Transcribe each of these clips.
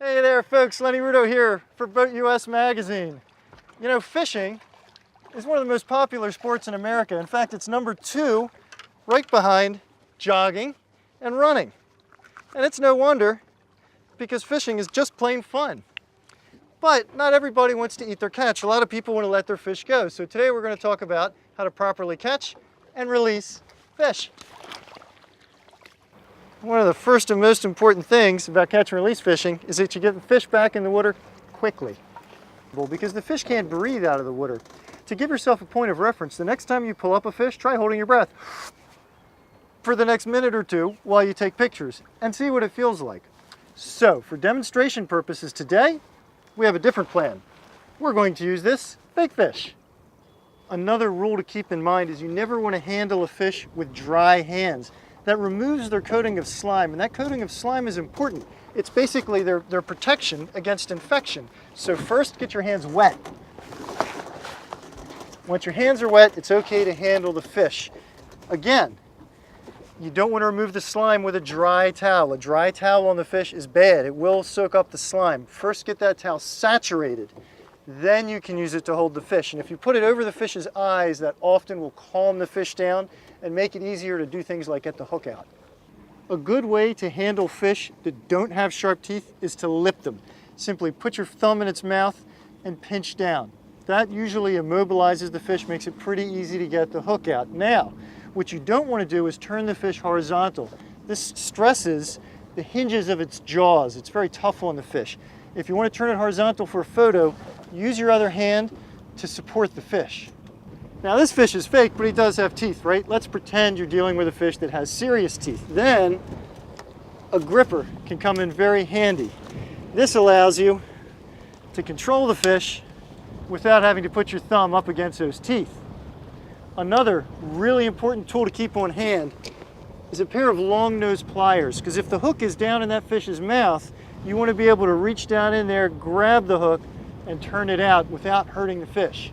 Hey there folks, Lenny Rudo here for BoatUS Magazine. You know, fishing is one of the most popular sports in America. In fact, it's number 2 right behind jogging and running. And it's no wonder, because fishing is just plain fun. But not everybody wants to eat their catch. A lot of people want to let their fish go. So today we're going to talk about how to properly catch and release fish. One of the first and most important things about catch and release fishing is that you get the fish back in the water quickly. Because the fish can't breathe out of the water. To give yourself a point of reference, the next time you pull up a fish, try holding your breath for the next minute or two while you take pictures and see what it feels like. So, for demonstration purposes today, we have a different plan. We're going to use this fake fish. Another rule to keep in mind is you never want to handle a fish with dry hands. That removes their coating of slime, and that coating of slime is important. It's basically their protection against infection. So first, get your hands wet. Once your hands are wet, it's okay to handle the fish. Again, you don't want to remove the slime with a dry towel. A dry towel on the fish is bad. It will soak up the slime. First, get that towel saturated. Then you can use it to hold the fish. And if you put it over the fish's eyes, that often will calm the fish down and make it easier to do things like get the hook out. A good way to handle fish that don't have sharp teeth is to lip them. Simply put your thumb in its mouth and pinch down. That usually immobilizes the fish, makes it pretty easy to get the hook out. Now, what you don't want to do is turn the fish horizontal. This stresses the hinges of its jaws. It's very tough on the fish. If you want to turn it horizontal for a photo, use your other hand to support the fish. Now this fish is fake, but he does have teeth, right? Let's pretend you're dealing with a fish that has serious teeth. Then a gripper can come in very handy. This allows you to control the fish without having to put your thumb up against those teeth. Another really important tool to keep on hand is a pair of long nose pliers, because if the hook is down in that fish's mouth, you want to be able to reach down in there, grab the hook, and turn it out without hurting the fish.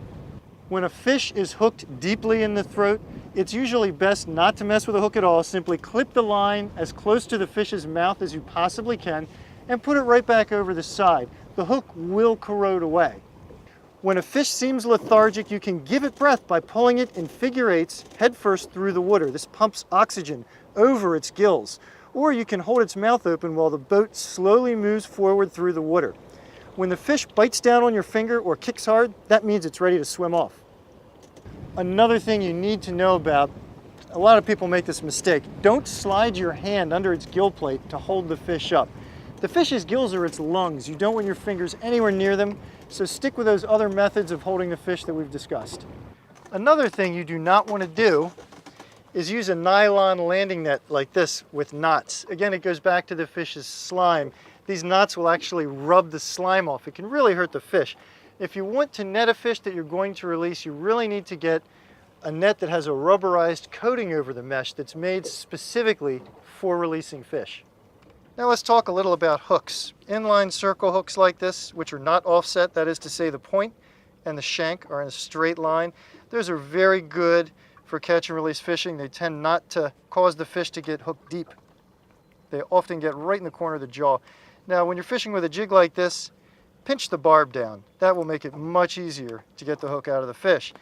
When a fish is hooked deeply in the throat, it's usually best not to mess with the hook at all. Simply clip the line as close to the fish's mouth as you possibly can and put it right back over the side. The hook will corrode away. When a fish seems lethargic, you can give it breath by pulling it in figure eights head first through the water. This pumps oxygen over its gills. Or you can hold its mouth open while the boat slowly moves forward through the water. When the fish bites down on your finger or kicks hard, that means it's ready to swim off. Another thing you need to know about, a lot of people make this mistake, don't slide your hand under its gill plate to hold the fish up. The fish's gills are its lungs. You don't want your fingers anywhere near them, so stick with those other methods of holding the fish that we've discussed. Another thing you do not want to do is use a nylon landing net like this with knots. Again, it goes back to the fish's slime. These knots will actually rub the slime off. It can really hurt the fish. If you want to net a fish that you're going to release, you really need to get a net that has a rubberized coating over the mesh that's made specifically for releasing fish. Now let's talk a little about hooks. Inline circle hooks like this, which are not offset, that is to say the point and the shank are in a straight line. Those are very good for catch and release fishing. They tend not to cause the fish to get hooked deep. They often get right in the corner of the jaw. Now, when you're fishing with a jig like this, pinch the barb down. That will make it much easier to get the hook out of the fish.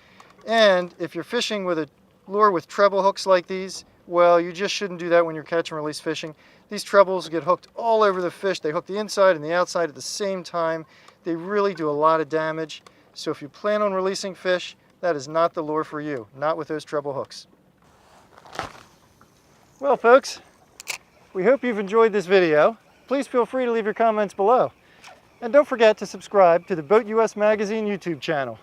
And if you're fishing with a lure with treble hooks like these, well, you just shouldn't do that when you're catch and release fishing. These trebles get hooked all over the fish. They hook the inside and the outside at the same time. They really do a lot of damage. So if you plan on releasing fish, that is not the lure for you, not with those treble hooks. Well, folks, we hope you've enjoyed this video. Please feel free to leave your comments below. And don't forget to subscribe to the BoatUS Magazine YouTube channel.